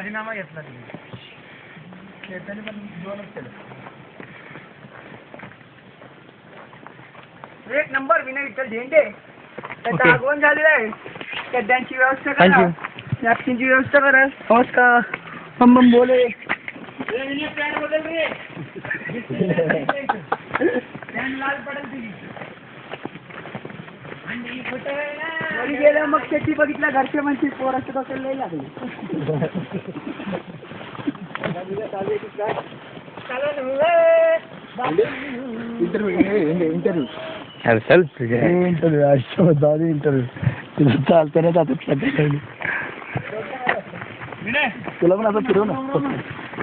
राजीनामा घेतला त्यांनी पण दोनच केलं. एक नंबर विनय विठ्ठल झेंडे त्याचं आगमन झालेलं आहे. गड्ड्यांची व्यवस्था करा, नॅपकिनची व्यवस्था करा. नमस्कार. बम बम बोले लाल पडेल तुझी घरी गेलं मग शेती बघितलं घरचे म्हणतील पोराचं डोक्याला लई लागले. इंटरव्ह्यू तुला चालतं ना जातात तुला पण असं फिरव ना.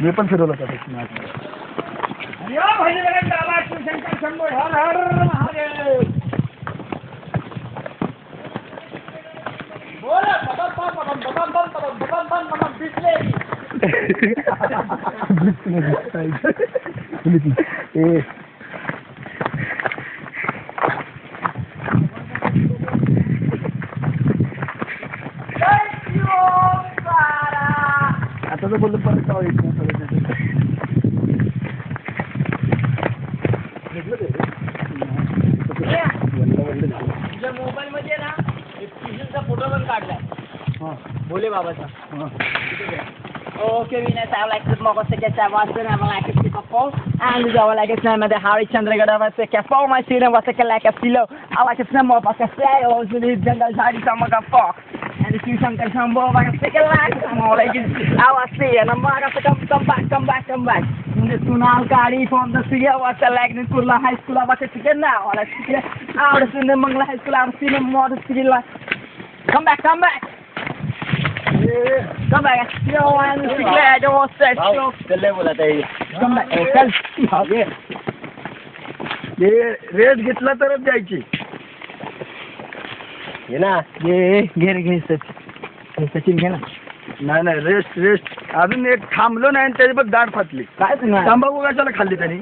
मी पण फिरवलं आता तर बोलतो परत मोबाईल मध्ये ना एक फोटो पण काढलाय भोले बाबाचा. Okay, we know like the mother to get that was and like a pick up and the like it's name of the Harry Chandragada was a capo my student was like a pillow. I like a some of a say or the jungle side some of a fox and if you some like a second like like I was say and I'm come back in the Sunal Kari from the city was like in Kurla High School was a chicken now like out of the Mangla High School I've seen him more the city like come back come back yo and I don't set so चले बोला ताई come back चल ये rest घेतला तरच जायची हे ना ये घे सचिन घे ना नाही रेस्ट अजून एक थांबलो नाही त्याची बघ दाढ फाटली काय तंबाखू कशाला खाल्ली त्यांनी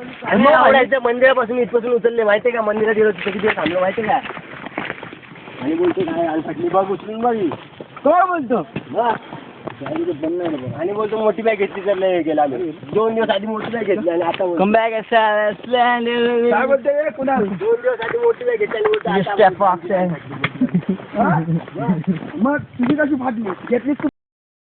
मंदिरापासून इथपासून उचलले माहितीये का मंदिरात गेलो किती दिवस थांबलो माहितीये का आणि बोलतो काय दाढ फाटली बघ उचलून बघ कोण बोलतो आणि बोलतो मोठी बॅग घेतली तर नाही गेला आम्ही 2 दिवस आधी मोठी बॅग घेतली आणि आता कम बॅग काय बोलते कुणाल 2 दिवस आधी मोठी बॅग घेतली आणि मग तुझी कशी फाटली घेतलीस